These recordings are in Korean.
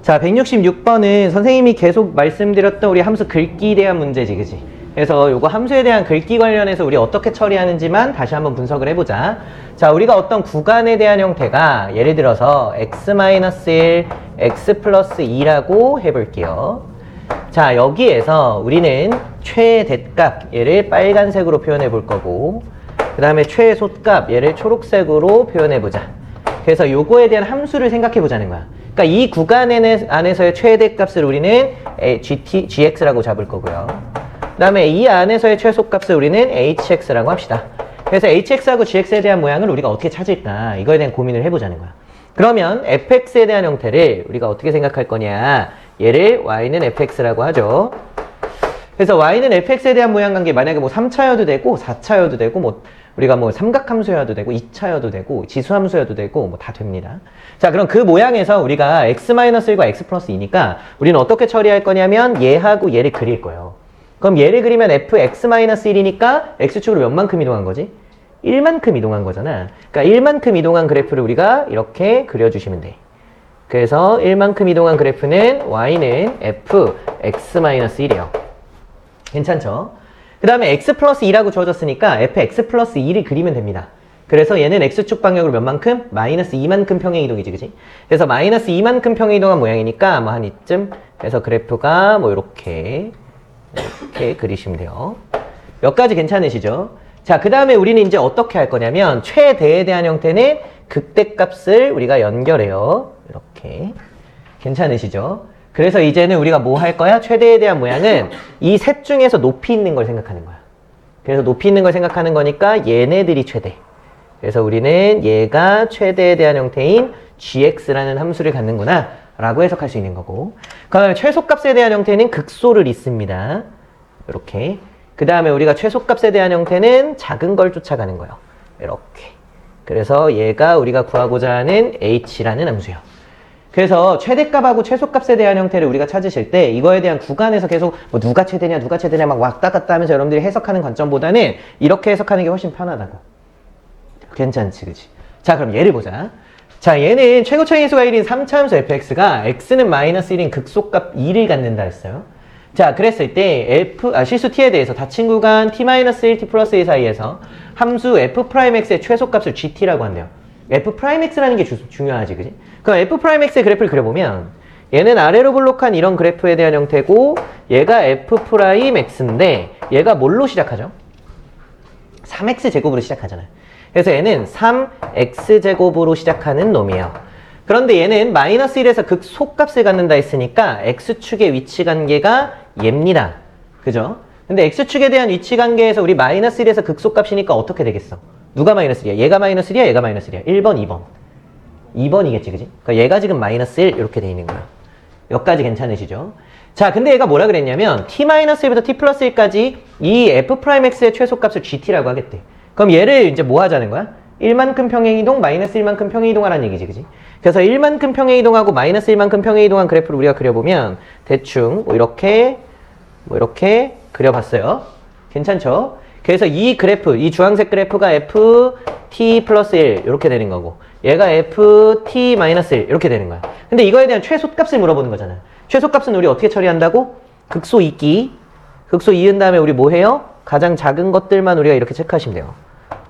자, 166번은 선생님이 계속 말씀드렸던 우리 함수 긁기에 대한 문제지, 그지? 그래서 요거 함수에 대한 긁기 관련해서 우리 어떻게 처리하는지만 다시 한번 분석을 해보자. 자, 우리가 어떤 구간에 대한 형태가 예를 들어서 x-1, x 플러스 2라고 해볼게요. 자, 여기에서 우리는 최대값, 얘를 빨간색으로 표현해 볼 거고, 그 다음에 최소값, 얘를 초록색으로 표현해 보자. 그래서 요거에 대한 함수를 생각해 보자는 거야. 그러니까 이 구간 안에서의 최대값을 우리는 gx라고 잡을 거고요. 그 다음에 이 안에서의 최소값을 우리는 hx라고 합시다. 그래서 hx하고 gx에 대한 모양을 우리가 어떻게 찾을까? 이거에 대한 고민을 해보자는 거야. 그러면 fx에 대한 형태를 우리가 어떻게 생각할 거냐? 얘를 y는 fx라고 하죠. 그래서 y는 fx에 대한 모양 관계 만약에 뭐 3차여도 되고 4차여도 되고 뭐 우리가 뭐 삼각함수여도 되고 2차여도 되고 지수함수여도 되고 뭐 다 됩니다. 자, 그럼 그 모양에서 우리가 x-1과 x 플러스 2니까 우리는 어떻게 처리할 거냐면 얘하고 얘를 그릴 거예요. 그럼 얘를 그리면 fx-1이니까 x축으로 몇 만큼 이동한 거지? 1만큼 이동한 거잖아. 그러니까 1만큼 이동한 그래프를 우리가 이렇게 그려주시면 돼. 그래서 1만큼 이동한 그래프는 y는 fx-1이에요. 괜찮죠? 그 다음에 x 플러스 2라고 주어졌으니까 fx 플러스 2를 그리면 됩니다. 그래서 얘는 x축 방향으로 몇 만큼? 마이너스 2만큼 평행 이동이지, 그지? 그래서 마이너스 2만큼 평행 이동한 모양이니까 뭐 한 이쯤 해서 그래프가 뭐 이렇게 그리시면 돼요. 여기까지 괜찮으시죠? 자, 그 다음에 우리는 이제 어떻게 할 거냐면 최대에 대한 형태는 극대값을 우리가 연결해요. 이렇게. 괜찮으시죠? 그래서 이제는 우리가 뭐 할 거야? 최대에 대한 모양은 이 셋 중에서 높이 있는 걸 생각하는 거야. 그래서 높이 있는 걸 생각하는 거니까 얘네들이 최대. 그래서 우리는 얘가 최대에 대한 형태인 gx라는 함수를 갖는구나 라고 해석할 수 있는 거고, 그 다음에 최소값에 대한 형태는 극소를 잇습니다. 이렇게. 그 다음에 우리가 최소값에 대한 형태는 작은 걸 쫓아가는 거예요. 이렇게. 그래서 얘가 우리가 구하고자 하는 h라는 함수예요. 그래서 최대값하고 최소값에 대한 형태를 우리가 찾으실 때 이거에 대한 구간에서 계속 뭐 누가 최대냐 막 왔다 갔다 하면서 여러분들이 해석하는 관점보다는 이렇게 해석하는 게 훨씬 편하다고. 괜찮지, 그치? 자, 그럼 얘를 보자. 자, 얘는 최고차의 인수가 1인 3차함수 fx가 x는 마이너스 1인 극소값 2를 갖는다 했어요. 자, 그랬을 때 실수 t에 대해서 닫힌 구간 t-1, t 플러스 1 사이에서 함수 f'x의 최소값을 gt라고 한대요. f'x라는 게 중요하지, 그지? 그럼 f'x의 그래프를 그려보면 얘는 아래로 블록한 이런 그래프에 대한 형태고 얘가 f'x인데 얘가 뭘로 시작하죠? 3x제곱으로 시작하잖아요. 그래서 얘는 3x제곱으로 시작하는 놈이에요. 그런데 얘는 마이너스 1에서 극소값을 갖는다 했으니까 x축의 위치 관계가 얘입니다. 그죠? 근데 x축에 대한 위치 관계에서 우리 마이너스 1에서 극소값이니까 어떻게 되겠어? 누가 마이너스 1이야? 얘가 마이너스 1이야? 얘가 마이너스 1이야? 1번, 2번. 2번이겠지, 그지? 그러니까 얘가 지금 마이너스 1 이렇게 돼 있는 거야. 여기까지 괜찮으시죠? 자, 근데 얘가 뭐라 그랬냐면 t-1부터 t 플러스 1까지 이 f'x의 최소값을 gt라고 하겠대. 그럼 얘를 이제 뭐 하자는 거야? 1만큼 평행이동, 마이너스 1만큼 평행이동하라는 얘기지, 그지? 그래서 1만큼 평행이동하고 마이너스 1만큼 평행이동한 그래프를 우리가 그려보면 대충 뭐 이렇게 그려봤어요. 괜찮죠? 그래서 이 그래프, 이 주황색 그래프가 ft 플러스 1 이렇게 되는 거고 얘가 ft 마이너스 1 이렇게 되는 거야. 근데 이거에 대한 최소값을 물어보는 거잖아. 최소값은 우리 어떻게 처리한다고? 극소 이기. 극소 이은 다음에 우리 뭐 해요? 가장 작은 것들만 우리가 이렇게 체크하시면 돼요.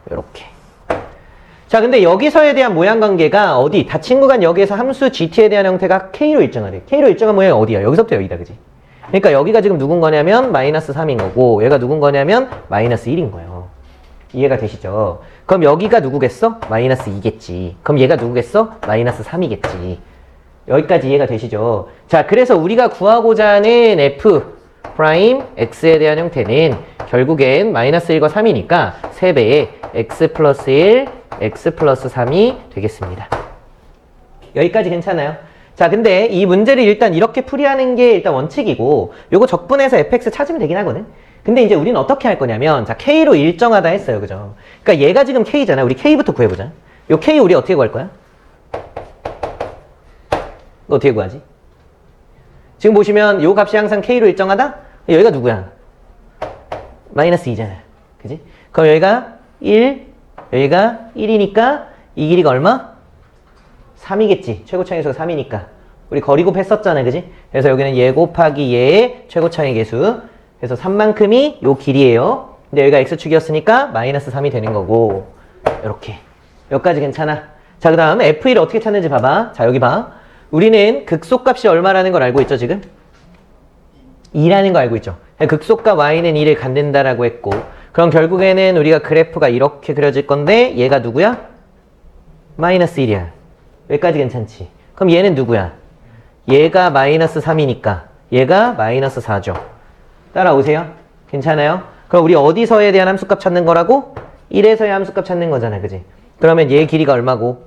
이렇게. 자, 근데 여기서에 대한 모양 관계가 어디? 닫힌 구간 여기에서 함수 gt에 대한 형태가 k로 일정하래. k로 일정한 모양이 어디야? 여기서부터 여기다, 그지? 그러니까 여기가 지금 누군 거냐면 마이너스 3인 거고 얘가 누군 거냐면 마이너스 1인 거예요. 이해가 되시죠? 그럼 여기가 누구겠어? 마이너스 2겠지. 그럼 얘가 누구겠어? 마이너스 3이겠지. 여기까지 이해가 되시죠? 자, 그래서 우리가 구하고자 하는 f 프라임 x에 대한 형태는 결국엔 마이너스 1과 3이니까 3배의 x 플러스 1, x 플러스 3이 되겠습니다. 여기까지 괜찮아요? 자, 근데 이 문제를 일단 이렇게 풀이하는 게 일단 원칙이고 요거 적분해서 fx 찾으면 되긴 하거든. 근데 이제 우리는 어떻게 할 거냐면 자, k로 일정하다 했어요, 그죠? 그러니까 얘가 지금 k잖아. 우리 k부터 구해보자. 요 k 우리 어떻게 구할 거야? 너 어떻게 구하지? 지금 보시면 요 값이 항상 k로 일정하다? 여기가 누구야? 마이너스 2잖아. 그지? 그럼 여기가 1, 여기가 1이니까 이 길이가 얼마? 3이겠지. 최고차의 수가 3이니까. 우리 거리곱 했었잖아, 그지? 그래서 여기는 얘 곱하기 얘의 최고차의 계수. 그래서 3만큼이 요 길이에요. 근데 여기가 x축이었으니까 마이너스 3이 되는 거고. 이렇게. 여기까지 괜찮아. 자, 그 다음 f1을 어떻게 찾는지 봐봐. 자, 여기 봐. 우리는 극소값이 얼마라는 걸 알고 있죠, 지금? 2라는 거 알고 있죠. 극소값 y는 2를 갖는다라고 했고, 그럼 결국에는 우리가 그래프가 이렇게 그려질 건데 얘가 누구야? 마이너스 1이야. 여기까지 괜찮지? 그럼 얘는 누구야? 얘가 마이너스 3이니까 얘가 마이너스 4죠. 따라오세요. 괜찮아요? 그럼 우리 어디서에 대한 함수값 찾는 거라고? 1에서의 함수값 찾는 거잖아, 그지? 그러면 얘 길이가 얼마고?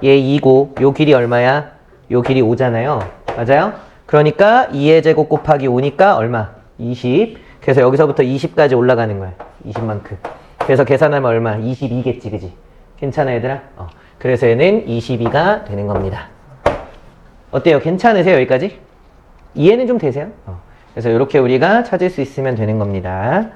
얘 2고 요 길이 얼마야? 요 길이 5잖아요. 맞아요? 그러니까 2의 제곱 곱하기 5니까 얼마? 20. 그래서 여기서부터 20까지 올라가는 거야. 20만큼. 그래서 계산하면 얼마? 22겠지, 그지? 괜찮아, 얘들아? 그래서 얘는 22가 되는 겁니다. 어때요? 괜찮으세요, 여기까지? 이해는 좀 되세요? 그래서 이렇게 우리가 찾을 수 있으면 되는 겁니다.